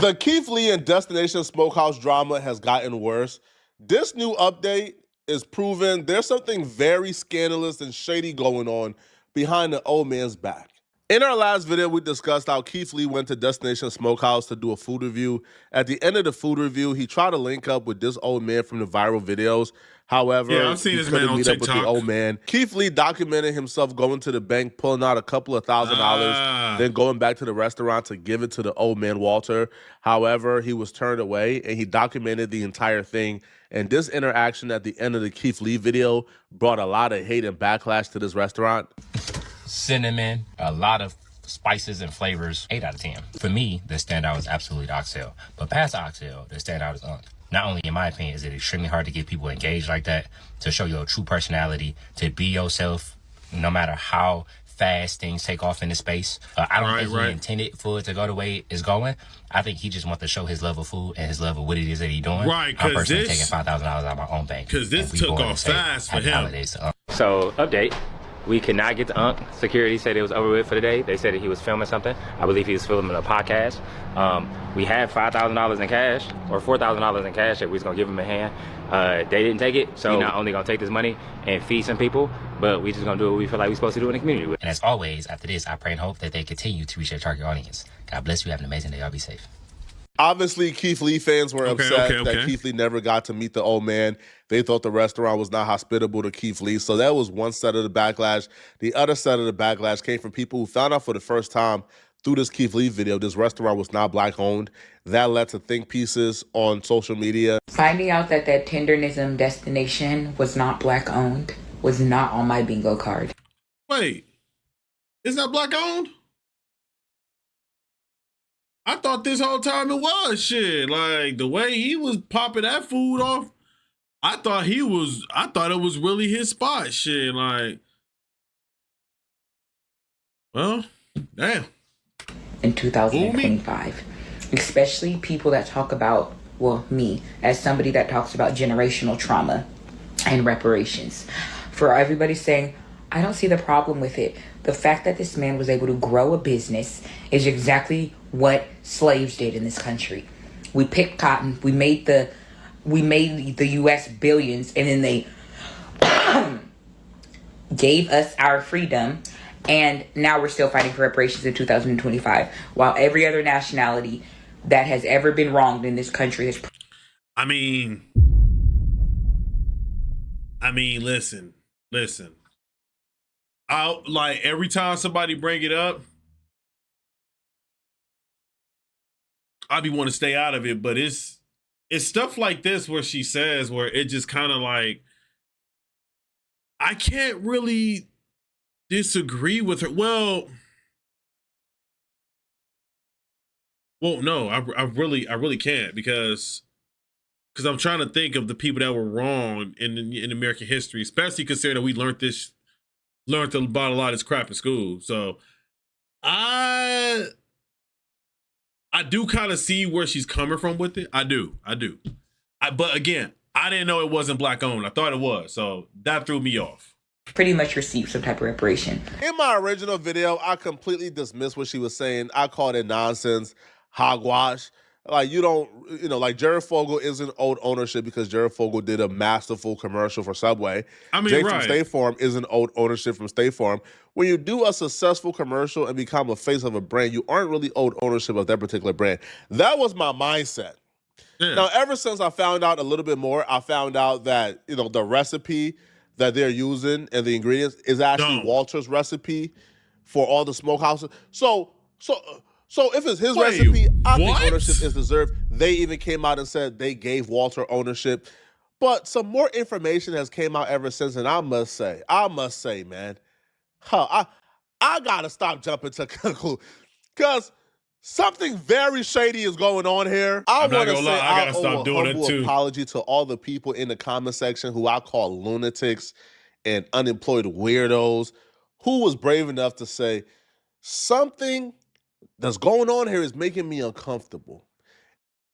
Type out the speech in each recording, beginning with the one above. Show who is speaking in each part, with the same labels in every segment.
Speaker 1: The Keith Lee and Destination Smokehouse drama has gotten worse. This new update is proving there's something very scandalous and shady going on behind the old man's back. In our last video, we discussed how Keith Lee went to Destination Smokehouse to do a food review. At the end of the food review, he tried to link up with this old man from the viral videos. However,
Speaker 2: I've seen
Speaker 1: he
Speaker 2: this
Speaker 1: couldn't
Speaker 2: man on
Speaker 1: meet up with the
Speaker 2: TikTok.
Speaker 1: old man. Keith Lee documented himself going to the bank, pulling out a couple of $1,000, then going back to the restaurant to give it to the old man, Walter. However, he was turned away, and he documented the entire thing. And this interaction at the end of the Keith Lee video brought a lot of hate and backlash to this restaurant.
Speaker 3: Cinnamon, a lot of spices and flavors, 8 out of 10. For me, the standout is absolutely the oxtail. But past the oxtail, the standout is unk. Not only, in my opinion, is it extremely hard to get people engaged like that, to show your true personality, to be yourself, no matter how fast things take off in the space. I don't think he intended for it to go the way it's going. I think he just wants to show his love of food and his love of what it is that he's doing.
Speaker 2: Right,
Speaker 3: I'm personally taking $5,000 out of my own bank.
Speaker 2: Because this took off fast for him.
Speaker 4: So, update. We could not get to Unc. Security said it was over with for the day. They said that he was filming something. I believe he was filming a podcast. We had $5,000 in cash, or $4,000 in cash that we was gonna give him a hand. They didn't take it, so we're not only gonna take this money and feed some people, but we just gonna do what we feel like we're supposed to do in the community.
Speaker 3: And as always, after this, I pray and hope that they continue to reach their target audience. God bless you. Have an amazing day. Y'all be safe.
Speaker 1: Obviously, Keith Lee fans were upset that Keith Lee never got to meet the old man. They thought the restaurant was not hospitable to Keith Lee. So that was one set of the backlash. The other set of the backlash came from people who found out for the first time through this Keith Lee video this restaurant was not Black-owned. That led to think pieces on social media.
Speaker 5: Finding out that Tendernism destination was not Black-owned was not on my bingo card.
Speaker 2: Wait, it's not Black-owned? I thought this whole time it was. Shit, like the way he was popping that food off, I thought it was really his spot. Shit, like, well, damn.
Speaker 5: In 2025, especially people that talk about, well, me as somebody that talks about generational trauma and reparations. For everybody saying, I don't see the problem with it. The fact that this man was able to grow a business is exactly what slaves did in this country. We picked cotton, we made the US billions, and then they gave us our freedom, and now we're still fighting for reparations in 2025, while every other nationality that has ever been wronged in this country has.
Speaker 2: I mean, listen. Like every time somebody bring it up, I be want to stay out of it, but it's stuff like this where she says where it just kind of like I can't really disagree with her. Well, no, I really can't because I'm trying to think of the people that were wrong in American history, especially considering that we learned about a lot of this crap in school. So I do kind of see where she's coming from with it. I do. But again, I didn't know it wasn't Black-owned. I thought it was. So that threw me off.
Speaker 5: Pretty much received some type of reparation.
Speaker 1: In my original video, I completely dismissed what she was saying. I called it nonsense, hogwash. Like, like Jared Fogle isn't owed ownership because Jared Fogle did a masterful commercial for Subway. Jay from State Farm isn't owed ownership from State Farm. When you do a successful commercial and become a face of a brand, you aren't really owed ownership of that particular brand. That was my mindset. Yeah. Now, ever since I found out a little bit more, I found out that, the recipe that they're using and the ingredients is actually Walter's recipe for all the smokehouses. So if it's his recipe, I think ownership is deserved. They even came out and said they gave Walter ownership. But some more information has came out ever since, and I must say, man, I gotta stop jumping to conclusions because something very shady is going on here. I want to say I owe a humble apology to all the people in the comment section who I call lunatics and unemployed weirdos who was brave enough to say something that's going on here is making me uncomfortable.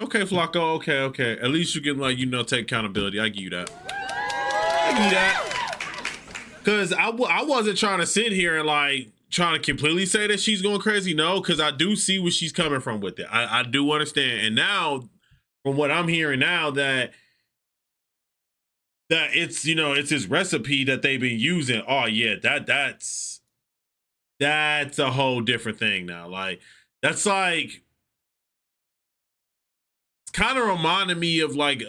Speaker 2: Okay, Flacco. Okay. At least you can, take accountability. I give you that. Because I wasn't trying to sit here and, trying to completely say that she's going crazy. No, because I do see where she's coming from with it. I do understand. And now, from what I'm hearing now, that it's, you know, it's his recipe that they've been using. Oh yeah, that's a whole different thing now. Like, that's like, it's kind of reminding me of like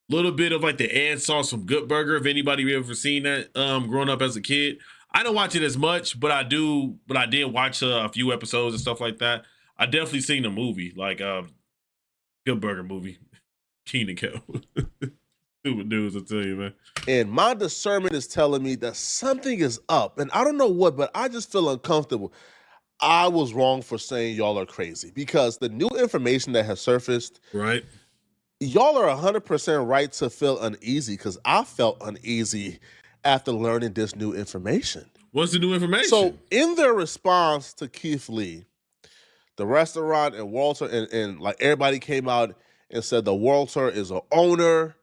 Speaker 2: little bit of like the ant sauce from Good Burger. If anybody ever seen that growing up as a kid. I don't watch it as much, but I did watch a few episodes and stuff like that. I definitely seen the movie, like Good Burger movie. Keenan Kel. Stupid dudes, I tell you, man.
Speaker 1: And my discernment is telling me that something is up. And I don't know what, but I just feel uncomfortable. I was wrong for saying y'all are crazy because the new information that has surfaced,
Speaker 2: right?
Speaker 1: Y'all are 100% right to feel uneasy because I felt uneasy after learning this new information.
Speaker 2: What's the new information?
Speaker 1: So in their response to Keith Lee, the restaurant and Walter and like everybody came out and said the Walter is an owner,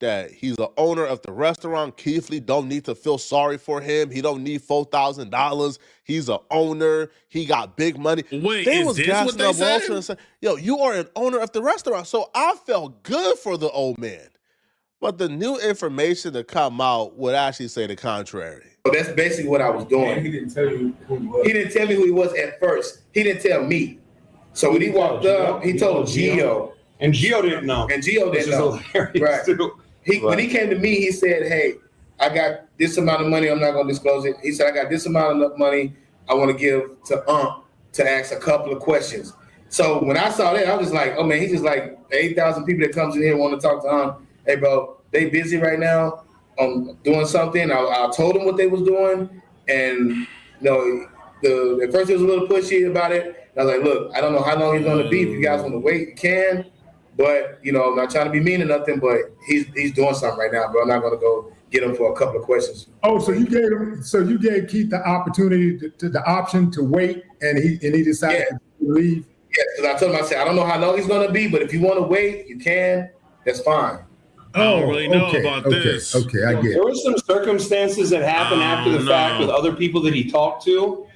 Speaker 1: that he's the owner of the restaurant. Keith Lee don't need to feel sorry for him. He don't need $4,000. He's an owner. He got big money.
Speaker 2: Wait,
Speaker 1: they
Speaker 2: is
Speaker 1: was
Speaker 2: this
Speaker 1: gassing
Speaker 2: what they
Speaker 1: up
Speaker 2: said?
Speaker 1: Walter and said, yo, you are an owner of the restaurant. So I felt good for the old man. But the new information to come out would actually say the contrary.
Speaker 6: So that's basically what I was doing.
Speaker 7: And he didn't tell you who he was.
Speaker 6: He didn't tell me who he was at first. He didn't tell me. So when he walked up, he told Gio.
Speaker 7: And Gio didn't know.
Speaker 6: And Gio didn't know. Right. When he came to me, he said, hey, I got this amount of money. I'm not going to disclose it. He said, I got this amount of money I want to give to to ask a couple of questions. So when I saw that, I was like, oh, man, he's just like 8,000 people that comes in here want to talk to Hey, bro, they busy right now doing something. I told them what they was doing. And, you know, at first he was a little pushy about it. I was like, look, I don't know how long he's going to be. If you guys want to wait, you can. But, you know, I'm not trying to be mean or nothing, but he's doing something right now, bro. I'm not going to go get him for a couple of questions.
Speaker 7: Oh, so you gave Keith the opportunity, the option to wait, and he decided to leave?
Speaker 6: Yeah, because I told him, I said, I don't know how long he's going to be, but if you want to wait, you can. That's fine.
Speaker 2: I don't really know about this.
Speaker 7: Okay, I get it.
Speaker 8: There were some circumstances that happened after the fact with other people that he talked to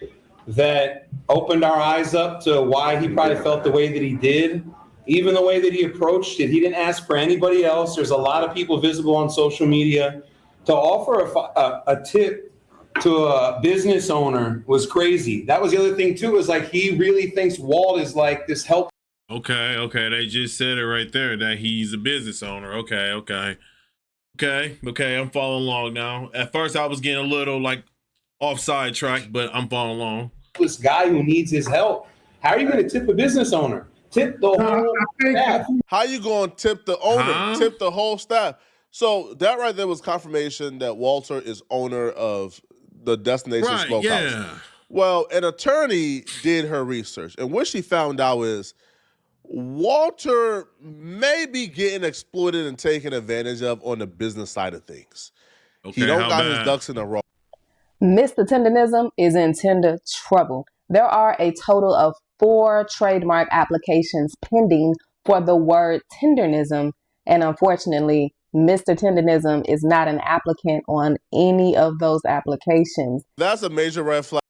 Speaker 8: that opened our eyes up to why he probably felt the way that he did. Even the way that he approached it, he didn't ask for anybody else. There's a lot of people visible on social media. To offer a tip to a business owner was crazy. That was the other thing too, is like he really thinks Walt is like this help.
Speaker 2: Okay. They just said it right there that he's a business owner. Okay. I'm following along now. At first I was getting a little like off sidetrack, but I'm following along.
Speaker 8: This guy who needs his help. How are you going to tip a business owner? Tip the whole staff.
Speaker 1: How you going to tip the owner?
Speaker 2: Huh?
Speaker 1: Tip the whole staff. So that right there was confirmation that Walter is owner of the Destination Smokehouse.
Speaker 2: Yeah.
Speaker 1: Well, an attorney did her research, and what she found out is Walter may be getting exploited and taken advantage of on the business side of things.
Speaker 2: Okay,
Speaker 1: He don't
Speaker 2: how
Speaker 1: got
Speaker 2: bad?
Speaker 1: his ducks in a row.
Speaker 9: Mr. Tendernism is in tender trouble. There are a total of 4 trademark applications pending for the word tendernism, and unfortunately, Mr. Tendernism is not an applicant on any of those applications.
Speaker 1: That's a major red flag.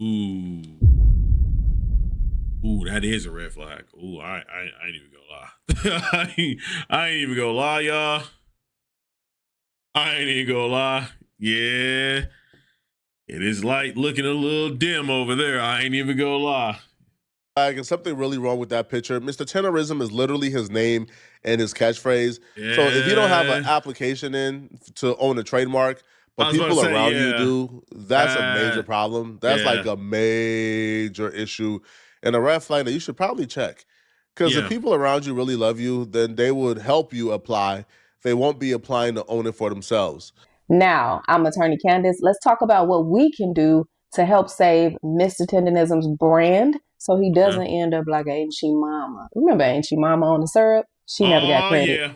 Speaker 2: Ooh, that is a red flag. Ooh, I ain't even gonna lie. I ain't even gonna lie, y'all. I ain't even gonna lie. Yeah, it is light looking a little dim over there. I ain't even gonna lie.
Speaker 1: And something really wrong with that picture. Mr. Tenderism is literally his name and his catchphrase.
Speaker 2: Yeah.
Speaker 1: So if you don't have an application in to own a trademark, but people around you do, that's a major problem. That's like a major issue and a red flag that you should probably check. Because if people around you really love you, then they would help you apply. They won't be applying to own it for themselves.
Speaker 9: Now, I'm Attorney Candace. Let's talk about what we can do to help save Mr. Tendernism's brand so he doesn't end up like Ain't She Mama. Remember Ain't She Mama on the syrup? She never got credit.
Speaker 2: Yeah.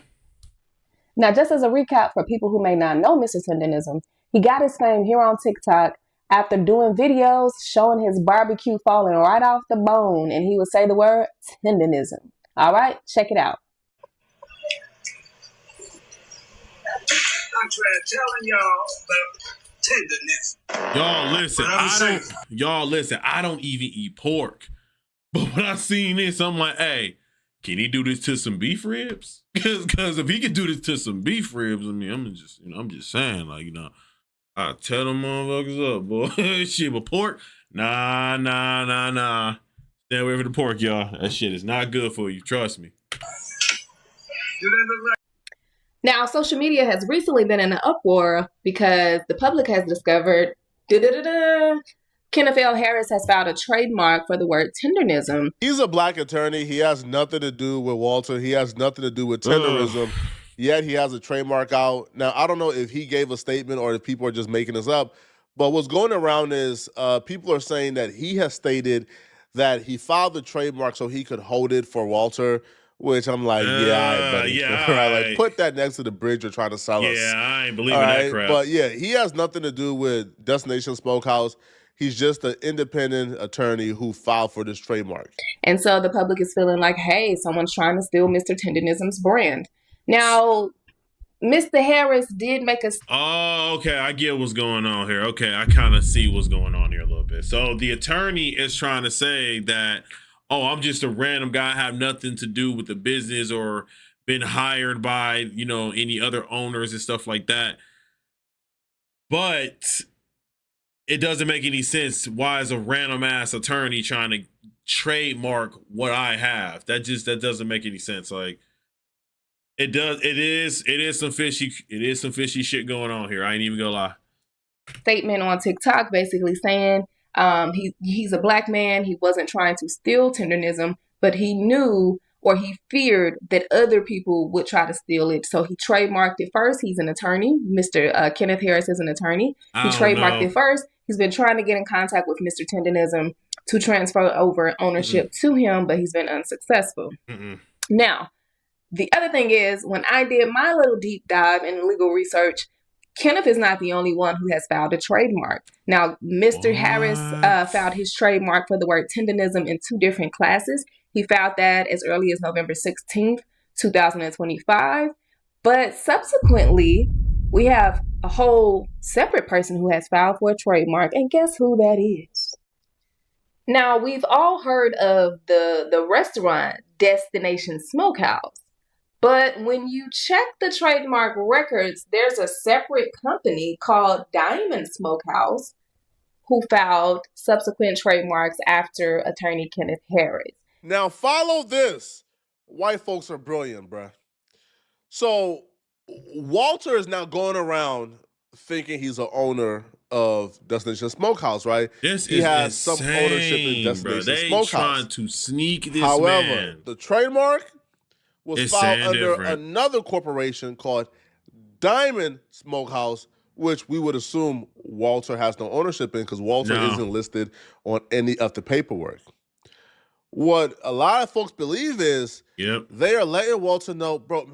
Speaker 9: Now, just as a recap for people who may not know Mr. Tendernism, he got his fame here on TikTok after doing videos showing his barbecue falling right off the bone, and he would say the word tendernism. All right, check it out.
Speaker 10: I'm telling y'all that
Speaker 2: Y'all listen, I don't even eat pork. But when I seen this, I'm like, hey, can he do this to some beef ribs? Because if he can do this to some beef ribs, I mean, I'm just saying, like, I tell them motherfuckers up, boy. Shit, but pork, nah. Stay away from the pork, y'all. That shit is not good for you. Trust me.
Speaker 9: Now, social media has recently been in an uproar because the public has discovered Kenneth L. Harris has filed a trademark for the word tendernism.
Speaker 1: He's a black attorney. He has nothing to do with Walter. He has nothing to do with tenderism. Yet he has a trademark out. Now, I don't know if he gave a statement or if people are just making this up, but what's going around is people are saying that he has stated that he filed the trademark so he could hold it for Walter, which I'm like, right? Like, put that next to the bridge you're trying to sell us.
Speaker 2: Yeah, I ain't believing that crap.
Speaker 1: But yeah, he has nothing to do with Destination Smokehouse. He's just an independent attorney who filed for this trademark.
Speaker 9: And so the public is feeling like, hey, someone's trying to steal Mr. Tendernism's brand. Now, Mr. Harris did make a...
Speaker 2: Oh, okay. I get what's going on here. Okay, I kind of see what's going on here a little bit. So the attorney is trying to say that, oh, I'm just a random guy, I have nothing to do with the business or been hired by, any other owners and stuff like that. But it doesn't make any sense. Why is a random ass attorney trying to trademark what I have? That doesn't make any sense. Like, it is some fishy shit going on here. I ain't even gonna lie.
Speaker 9: Statement on TikTok basically saying he's a black man. He wasn't trying to steal tendernism, but he knew or he feared that other people would try to steal it. So he trademarked it first. He's an attorney. Mr. Kenneth Harris is an attorney. He trademarked it first. He's been trying to get in contact with Mr. Tendernism to transfer over ownership to him, but he's been unsuccessful. Now, the other thing is, when I did my little deep dive in legal research, Kenneth is not the only one who has filed a trademark. Now, Mr. Harris filed his trademark for the word tendernism in 2 different classes. He filed that as early as November 16th, 2025. But subsequently, we have a whole separate person who has filed for a trademark. And guess who that is? Now, we've all heard of the restaurant Destination Smokehouse. But when you check the trademark records, there's a separate company called Diamond Smokehouse who filed subsequent trademarks after attorney Kenneth Harris.
Speaker 1: Now, follow this. White folks are brilliant, bruh. So Walter is now going around thinking he's an owner of Destination Smokehouse, right?
Speaker 2: He
Speaker 1: has some ownership in Destination Smokehouse.
Speaker 2: Trying to sneak this
Speaker 1: However, the trademark was filed under another corporation called Diamond Smokehouse, which we would assume Walter has no ownership in because Walter isn't listed on any of the paperwork. What a lot of folks believe is they are letting Walter know, bro,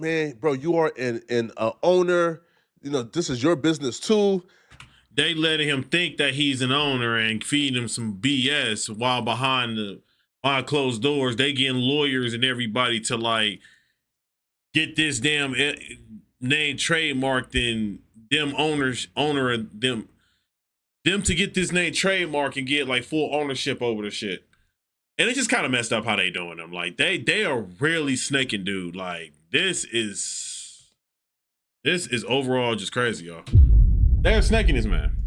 Speaker 1: you are an owner. This is your business too.
Speaker 2: They letting him think that he's an owner and feeding him some BS while behind closed doors, they getting lawyers and everybody to like get this damn name trademarked and them to get this name trademarked and get like full ownership over the shit. And it's just kind of messed up how they doing them. Like they are really snaking, dude. Like this is overall just crazy, y'all. They're snaking this man.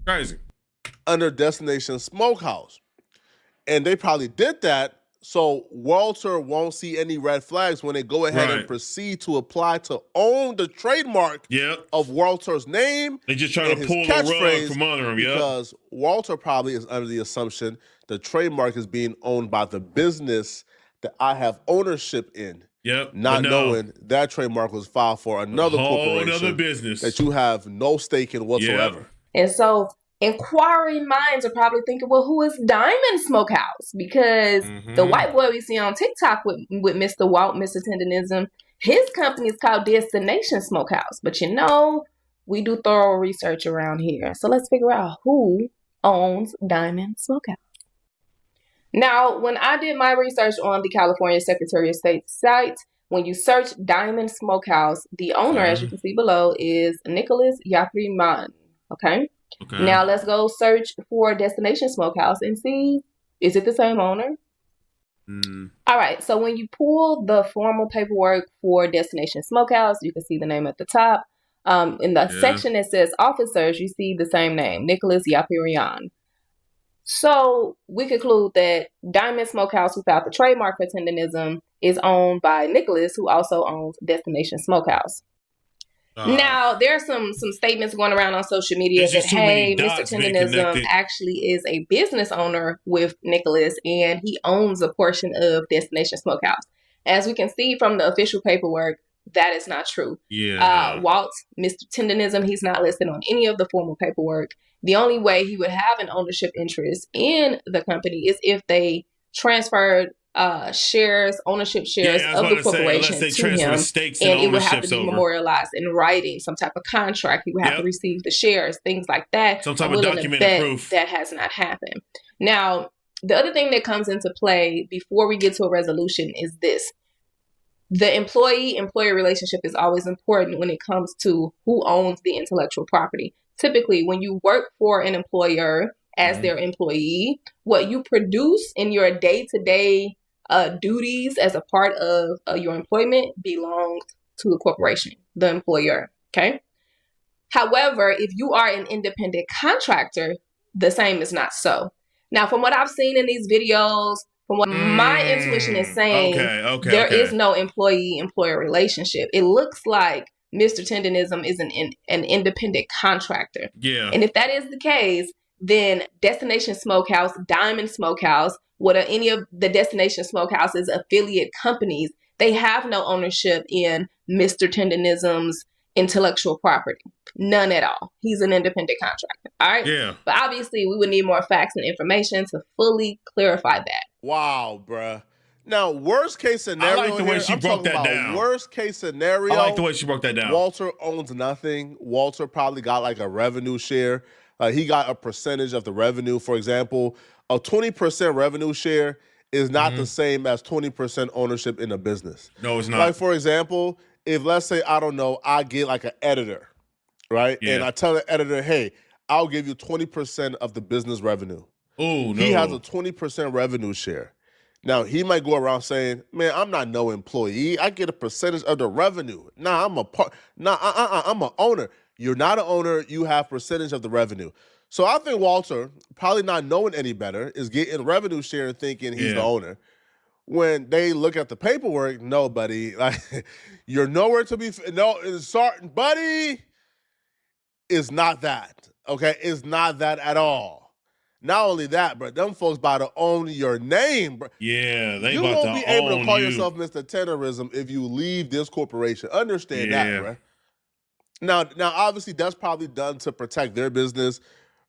Speaker 2: Crazy.
Speaker 1: Under Destination Smokehouse. And they probably did that so Walter won't see any red flags when they go ahead and proceed to apply to own the trademark of Walter's name.
Speaker 2: They just trying to pull the rug from under him,
Speaker 1: because Walter probably is under the assumption the trademark is being owned by the business that I have ownership in. Not knowing that trademark was filed for another corporation,
Speaker 2: another business
Speaker 1: that you have no stake in whatsoever.
Speaker 9: And so inquiring minds are probably thinking, well, who is Diamond Smokehouse? Because the white boy we see on TikTok with Mr. Walt, Mr. Tendernism, his company is called Destination Smokehouse. But we do thorough research around here. So let's figure out who owns Diamond Smokehouse. Now, when I did my research on the California Secretary of State's site, when you search Diamond Smokehouse, the owner, as you can see below, is Nicholas Yapriman. Okay.
Speaker 2: Okay.
Speaker 9: Now let's go search for Destination Smokehouse and see, is it the same owner? All right. So when you pull the formal paperwork for Destination Smokehouse, you can see the name at the top. In the section that says officers, you see the same name, Nicholas Yapirian. So we conclude that Diamond Smokehouse, who filed the trademark for Tendernism, is owned by Nicholas, who also owns Destination Smokehouse. Now, there are some statements going around on social media that, hey, Mr. Tendernism actually is a business owner with Nicholas, and he owns a portion of Destination Smokehouse. As we can see from the official paperwork, that is not true. Walt, Mr. Tendernism, he's not listed on any of the formal paperwork. The only way he would have an ownership interest in the company is if they transferred ownership shares of the corporation to him, and it would have to be memorialized in writing, some type of contract. He would have to receive the shares, things like that.
Speaker 2: Some type of documented proof.
Speaker 9: That has not happened. Now, the other thing that comes into play before we get to a resolution is this. The employee-employer relationship is always important when it comes to who owns the intellectual property. Typically, when you work for an employer as their employee, what you produce in your day-to-day duties as a part of your employment belongs to the corporation, the employer, okay? However, if you are an independent contractor, the same is not so. Now, from what I've seen in these videos, from what my intuition is saying, there is no employee-employer relationship. It looks like Mr. Tendernism is an independent contractor.
Speaker 2: Yeah.
Speaker 9: And if that is the case, then Destination Smokehouse, Diamond Smokehouse, what are any of the Destination Smokehouse's affiliate companies, they have no ownership in Mr. Tendernism's intellectual property. None at all. He's an independent contractor. All right?
Speaker 2: Yeah.
Speaker 9: But obviously, we would need more facts and information to fully clarify that.
Speaker 1: Wow, bruh. Now, worst case scenario.
Speaker 2: I like the way she broke that down.
Speaker 1: Worst case scenario.
Speaker 2: I like the way she broke that down.
Speaker 1: Walter owns nothing. Walter probably got like a revenue share. He got a percentage of the revenue. For example, a 20% revenue share is not the same as 20% ownership in a business.
Speaker 2: No, it's not.
Speaker 1: Like, for example, if let's say, I don't know, I get like an editor, right?
Speaker 2: Yeah.
Speaker 1: And I tell the editor, hey, I'll give you 20% of the business revenue.
Speaker 2: Oh, no.
Speaker 1: He has a 20% revenue share. Now, he might go around saying, man, I'm not no employee. I get a percentage of the revenue. Nah, I'm an owner. You're not an owner. You have percentage of the revenue. So I think Walter, probably not knowing any better, is getting revenue share and thinking he's the owner. When they look at the paperwork, no, buddy. Like, you're nowhere to be. Sorry, buddy. It's not that. Okay? It's not that at all. Not only that, bro, them folks about to own your name, bro.
Speaker 2: Yeah, they
Speaker 1: you
Speaker 2: about
Speaker 1: won't
Speaker 2: to
Speaker 1: be able to call
Speaker 2: you.
Speaker 1: yourself Mr. Tenderism if you leave this corporation. Understand that, bro. Now, obviously, that's probably done to protect their business,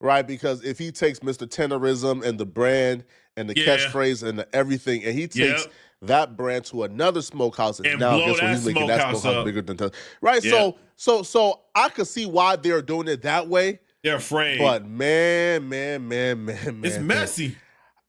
Speaker 1: right? Because if he takes Mr. Tenderism and the brand and the catchphrase and the everything, and he takes that brand to another smokehouse, and now guess what? He's making that smokehouse bigger than right.
Speaker 2: Yeah.
Speaker 1: So I could see why they're doing it that way.
Speaker 2: They're afraid.
Speaker 1: But man,
Speaker 2: it's messy.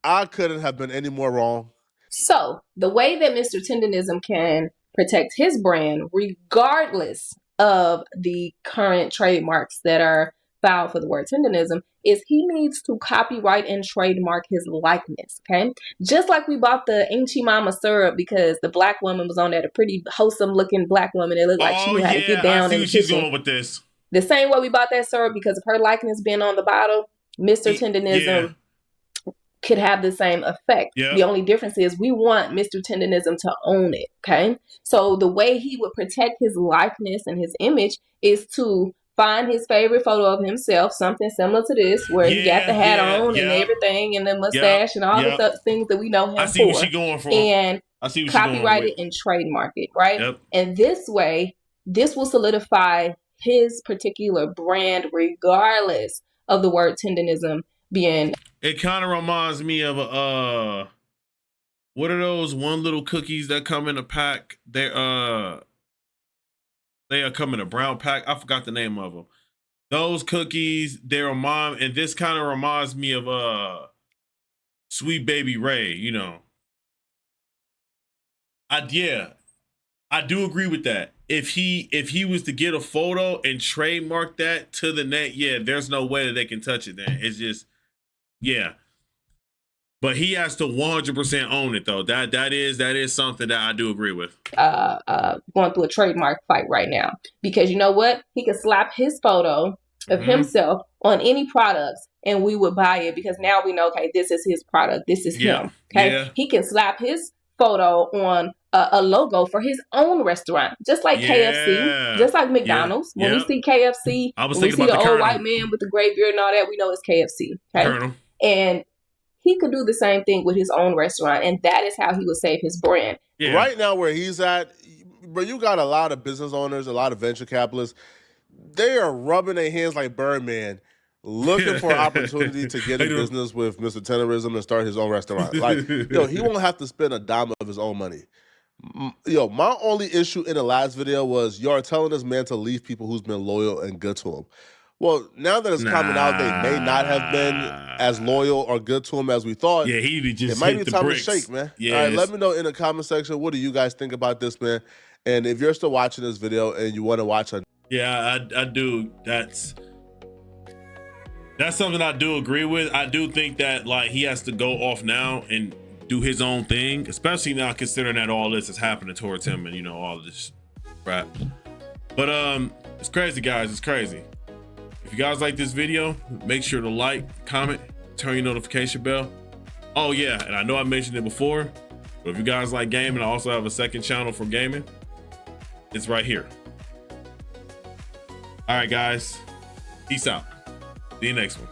Speaker 1: I couldn't have been any more wrong.
Speaker 9: So the way that Mr. Tendernism can protect his brand, regardless of the current trademarks that are filed for the word Tendernism, is he needs to copyright and trademark his likeness, okay? Just like we bought the Ain't She Mama syrup because the black woman was on there, a pretty wholesome looking black woman. It looked like she had to get down in the kitchen.
Speaker 2: She's going with this.
Speaker 9: The same way we bought that syrup because of her likeness being on the bottle, Mr. Tendernism could have the same effect.
Speaker 2: Yeah.
Speaker 9: The only difference is we want Mr. Tendernism to own it, okay? So the way he would protect his likeness and his image is to find his favorite photo of himself, something similar to this, where he got the hat on and everything and the mustache and all the things that we know him for.
Speaker 2: I see what she's going for.
Speaker 9: And
Speaker 2: I see what
Speaker 9: copyright it and trademark it, right?
Speaker 2: Yep.
Speaker 9: And this way, this will solidify his particular brand regardless of the word Tendernism being.
Speaker 2: It kind of reminds me of what are those one little cookies that come in a pack? They come in a brown pack. I forgot the name of them. Those cookies, they remind, and this kind of reminds me of Sweet Baby Ray, I do agree with that. if he was to get a photo and trademark that to the net, yeah, there's no way that they can touch it then. It's just, yeah. But he has to 100% own it though. That is something that I do agree with.
Speaker 9: Going through a trademark fight right now, because you know what? He could slap his photo of himself on any products and we would buy it, because now we know, okay, this is his product. This is him. Okay. He can slap his photo on a logo for his own restaurant, just like KFC, just like McDonald's. When we see KFC, when we see the old white man with the gray beard and all that, we know it's KFC. Okay. And he could do the same thing with his own restaurant, and that is how he would save his brand.
Speaker 1: Yeah. Right now, where he's at, but you got a lot of business owners, a lot of venture capitalists. They are rubbing their hands like Birdman, looking for an opportunity to get in business with Mr. Tendernism and start his own restaurant. Like, he won't have to spend a dime of his own money. My only issue in the last video was you're telling this man to leave people who's been loyal and good to him. Well, now that it's coming out, they may not have been as loyal or good to him as we thought.
Speaker 2: Yeah, he just
Speaker 1: it might be time to shake, man.
Speaker 2: Yeah,
Speaker 1: all right, let me know in the comment section, what do you guys think about this, man? And if you're still watching this video and you want to watch a
Speaker 2: I do. That's something I do agree with. I do think that like he has to go off now and do his own thing, especially now considering that all this is happening towards him and all of this crap. But it's crazy, guys. It's crazy. If you guys like this video, make sure to like, comment, turn your notification bell. Oh yeah, and I know I mentioned it before, but if you guys like gaming, I also have a second channel for gaming. It's right here. All right, guys. Peace out. See you next one.